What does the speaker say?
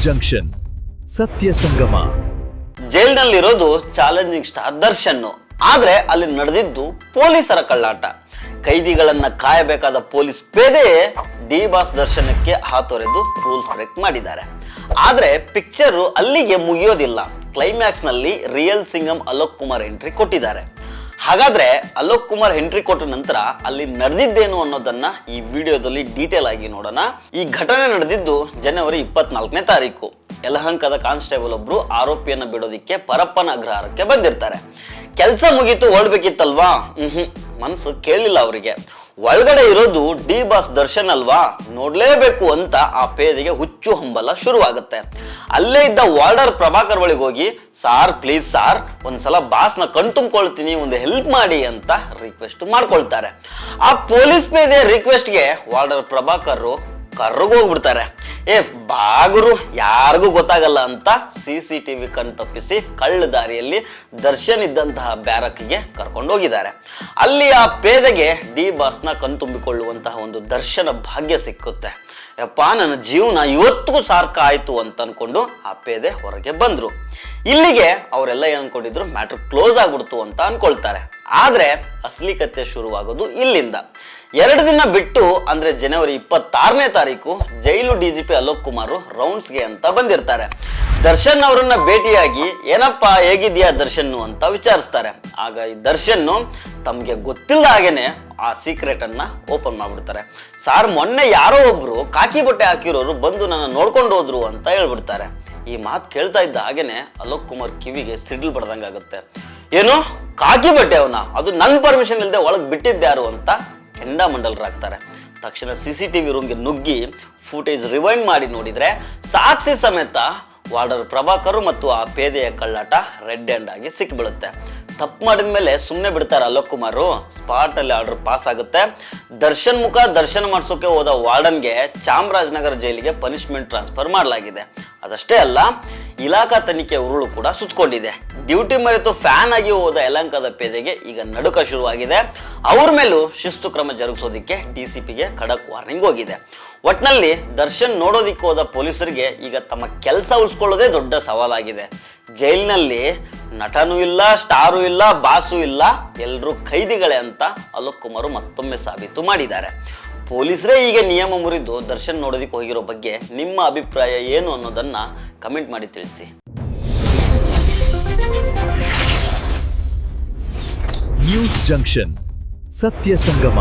Junction ಸತ್ಯ ಸಂಗಮ. ಜೈಲಿನಲ್ಲಿರೋದು challenging star Darshan, ಆದ್ರೆ ಅಲ್ಲಿ ನಡೆದಿದ್ದು ಪೊಲೀಸರ ಕಳ್ಳಾಟ. ಕೈದಿಗಳನ್ನ ಕಾಯಬೇಕಾದ ಪೊಲೀಸ್ ಪೇದೆ ಡಿ ಬಾಸ್ ದರ್ಶನಕ್ಕೆ ಹಾತೊರೆದು ರೂಲ್ಸ್ ಬ್ರೇಕ್ ಮಾಡಿದ್ದಾರೆ. ಆದ್ರೆ ಪಿಕ್ಚರ್ ಅಲ್ಲಿಗೆ ಮುಗಿಯೋದಿಲ್ಲ. ಕ್ಲೈಮ್ಯಾಕ್ಸ್ ನಲ್ಲಿ ರಿಯಲ್ ಸಿಂಗಂ ಅಲೋಕ್ ಕುಮಾರ್ ಎಂಟ್ರಿ ಕೊಟ್ಟಿದ್ದಾರೆ. ಹಾಗಾದ್ರೆ ಅಲೋಕ್ ಕುಮಾರ್ ಎಂಟ್ರಿ ಕೊಟ್ಟ ನಂತರ ಅಲ್ಲಿ ನಡೆದಿದ್ದೇನು ಅನ್ನೋದನ್ನ ಈ ವಿಡಿಯೋದಲ್ಲಿ ಡೀಟೇಲ್ ಆಗಿ ನೋಡೋಣ. ಈ ಘಟನೆ ನಡೆದಿದ್ದು ಜನವರಿ 24ನೇ ತಾರೀಕು. ಯಲಹಂಕದ ಕಾನ್ಸ್ಟೇಬಲ್ ಒಬ್ರು ಆರೋಪಿಯನ್ನ ಬಿಡೋದಿಕ್ಕೆ ಪರಪ್ಪನ ಅಗ್ರಹಾರಕ್ಕೆ ಬಂದಿರ್ತಾರೆ. ಕೆಲಸ ಮುಗೀತು ಓಡ್ಬೇಕಿತ್ತಲ್ವಾ, ಮನ್ಸು ಕೇಳಲಿಲ್ಲ ಅವರಿಗೆ. ಒಳಗಡೆ ಇರೋದು ಡಿ ಬಾಸ್ ದರ್ಶನ್ ಅಲ್ವಾ, ನೋಡ್ಲೇಬೇಕು ಅಂತ ಆ ಪೇದೆಗೆ ಹುಚ್ಚು ಹಂಬಲ ಶುರುವಾಗುತ್ತೆ. ಅಲ್ಲೇ ಇದ್ದ ವಾರ್ಡರ್ ಪ್ರಭಾಕರ್ ಬಳಿಗೆ ಹೋಗಿ, ಸಾರ್ ಪ್ಲೀಸ್ ಸಾರ್, ಒಂದ್ಸಲ ಬಾಸ್ನ ಕಣ್ ತುಂಬಿಕೊಳ್ತೀನಿ, ಒಂದು ಹೆಲ್ಪ್ ಮಾಡಿ ಅಂತ ರಿಕ್ವೆಸ್ಟ್ ಮಾಡ್ಕೊಳ್ತಾರೆ. ಆ ಪೊಲೀಸ್ ಪೇದೆಯ ರಿಕ್ವೆಸ್ಟ್ಗೆ ವಾರ್ಡರ್ ಪ್ರಭಾಕರ್ ಕರ್ರೋಗ್ಬಿಡ್ತಾರೆ. ಬಾಗುರು ಯಾರಿಗೂ ಗೊತ್ತಾಗಲ್ಲ ಅಂತ CCTV ಕಣ್ ತಪ್ಪಿಸಿ ಕಳ್ಳ ದಾರಿಯಲ್ಲಿ ದರ್ಶನ್ ಇದ್ದಂತಹ ಬ್ಯಾರಕ್ಗೆ ಕರ್ಕೊಂಡು ಹೋಗಿದ್ದಾರೆ. ಅಲ್ಲಿ ಆ ಪೇದೆಗೆ ಡಿ ಬಾಸ್ನ ಕಣ್ ತುಂಬಿಕೊಳ್ಳುವಂತಹ ಒಂದು ದರ್ಶನ ಭಾಗ್ಯ ಸಿಕ್ಕುತ್ತೆ. ಯಪ್ಪ, ನನ್ನ ಜೀವನ ಇವತ್ತಿಗೂ ಸಾರ್ಥಕ ಆಯ್ತು ಅಂತ ಅನ್ಕೊಂಡು ಆ ಪೇದೆ ಹೊರಗೆ ಬಂದ್ರು. ಇಲ್ಲಿಗೆ ಅವರೆಲ್ಲ ಏನ್ ಅನ್ಕೊಂಡಿದ್ರು, ಮ್ಯಾಟ್ರ್ ಕ್ಲೋಸ್ ಆಗ್ಬಿಡ್ತು ಅಂತ ಅನ್ಕೊಳ್ತಾರೆ. ಆದ್ರೆ ಅಸಲಿ ಕಥೆ ಶುರುವಾಗೋದು ಇಲ್ಲಿಂದ. 2 ದಿನ ಬಿಟ್ಟು ಅಂದ್ರೆ ಜನವರಿ 26ನೇ ತಾರೀಕು ಜೈಲು DGP ಅಲೋಕ್ ಕುಮಾರ್ ರೌಂಡ್ಸ್ಗೆ ಅಂತ ಬಂದಿರ್ತಾರೆ. ದರ್ಶನ್ ಅವರನ್ನ ಭೇಟಿಯಾಗಿ ಏನಪ್ಪಾ ಹೇಗಿದ್ಯಾ ದರ್ಶನ್ ಅಂತ ವಿಚಾರಿಸ್ತಾರೆ. ಆಗ ಈ ದರ್ಶನ್ ತಮ್ಗೆ ಗೊತ್ತಿಲ್ಲದ ಹಾಗೇನೆ ಆ ಸೀಕ್ರೆಟ್ ಅನ್ನ ಓಪನ್ ಮಾಡ್ಬಿಡ್ತಾರೆ. ಸಾರ್, ಮೊನ್ನೆ ಯಾರೋ ಒಬ್ರು ಕಾಕಿ ಬಟ್ಟೆ ಹಾಕಿರೋರು ಬಂದು ನನ್ನ ನೋಡ್ಕೊಂಡು ಹೋದ್ರು ಅಂತ ಹೇಳ್ಬಿಡ್ತಾರೆ. ಈ ಮಾತು ಕೇಳ್ತಾ ಇದ್ದ ಹಾಗೇನೆ ಅಲೋಕ್ ಕುಮಾರ್ ಕಿವಿಗೆ ಸಿಡಿಲ್ ಬಡ್ದಂಗಾಗುತ್ತೆ. ಏನು ಕಾಕಿ ಬಟ್ಟೆ ಅವನ, ಅದು ನನ್ನ ಪರ್ಮಿಷನ್ ಇಲ್ಲದೆ ಒಳಗೆ ಬಿಟ್ಟಿದ್ದ್ಯಾರು ಅಂತ ಕೆಂಡಾಮಂಡಲರಾಗ್ತಾರೆ. ತಕ್ಷಣ CCTV ರೂಮ್ಗೆ ನುಗ್ಗಿ ಫುಟೇಜ್ ರಿವೈಂಡ್ ಮಾಡಿ ನೋಡಿದ್ರೆ ಸಾಕ್ಷಿ ಸಮೇತ ವಾರ್ಡರ್ ಪ್ರಭಾಕರ್ ಮತ್ತು ಆ ಪೇದೆಯ ಕಳ್ಳಾಟ ರೆಡ್ ಹ್ಯಾಂಡ್ ಆಗಿ ಸಿಕ್ಕಿಬೀಳುತ್ತೆ. ತಪ್ಪು ಮಾಡಿದ ಮೇಲೆ ಸುಮ್ಮನೆ ಬಿಡ್ತಾರೆ ಅಲೋಕ್ ಕುಮಾರ್. ಸ್ಪಾಟ್ ಅಲ್ಲಿ ಆರ್ಡರ್ ಪಾಸ್ ಆಗುತ್ತೆ. ದರ್ಶನ್ ಮುಖ ದರ್ಶನ ಮಾಡಿಸೋಕೆ ಹೋದ ವಾರ್ಡನ್ಗೆ ಚಾಮರಾಜನಗರ ಜೈಲಿಗೆ ಪನಿಷ್ಮೆಂಟ್ ಟ್ರಾನ್ಸ್ಫರ್ ಮಾಡಲಾಗಿದೆ. ಅದಷ್ಟೇ ಅಲ್ಲ, ಇಲಾಖಾ ತನಿಖೆ ಉರುಳು ಕೂಡ ಸುತ್ತಕೊಂಡಿದೆ. ಡ್ಯೂಟಿ ಮರೆತು ಫ್ಯಾನ್ ಆಗಿ ಹೋದ ಯಲಹಂಕದ ಪೇದೆಗೆ ಈಗ ನಡುಕ ಶುರುವಾಗಿದೆ. ಅವ್ರ ಮೇಲೂ ಶಿಸ್ತು ಕ್ರಮ ಜರುಗಿಸೋದಿಕ್ಕೆ DCPಗೆ ಖಡಕ್ ವಾರ್ನಿಂಗ್ ಹೋಗಿದೆ. ಒಟ್ನಲ್ಲಿ ದರ್ಶನ್ ನೋಡೋದಿಕ್ಕೆ ಹೋದ ಪೊಲೀಸರಿಗೆ ಈಗ ತಮ್ಮ ಕೆಲಸ ಉಳಿಸ್ಕೊಳ್ಳೋದೇ ದೊಡ್ಡ ಸವಾಲಾಗಿದೆ. ಜೈಲಿನಲ್ಲಿ ನಟನೂ ಇಲ್ಲ, ಸ್ಟಾರು ಇಲ್ಲ, ಬಾಸು ಇಲ್ಲ, ಎಲ್ಲರೂ ಖೈದಿಗಳೇ ಅಂತ ಅಲೋಕ್ ಕುಮಾರ್ ಮತ್ತೊಮ್ಮೆ ಸಾಬೀತು ಮಾಡಿದ್ದಾರೆ. ಪೊಲೀಸರೇ ಈಗ ನಿಯಮ ಮುರಿದು ದರ್ಶನ್ ನೋಡೋದಿಕ್ಕೆ ಹೋಗಿರೋ ಬಗ್ಗೆ ನಿಮ್ಮ ಅಭಿಪ್ರಾಯ ಏನು ಅನ್ನೋದನ್ನ ಕಮೆಂಟ್ ಮಾಡಿ ತಿಳಿಸಿ. ನ್ಯೂಸ್ ಜಂಕ್ಷನ್ ಸತ್ಯ ಸಂಗಮ.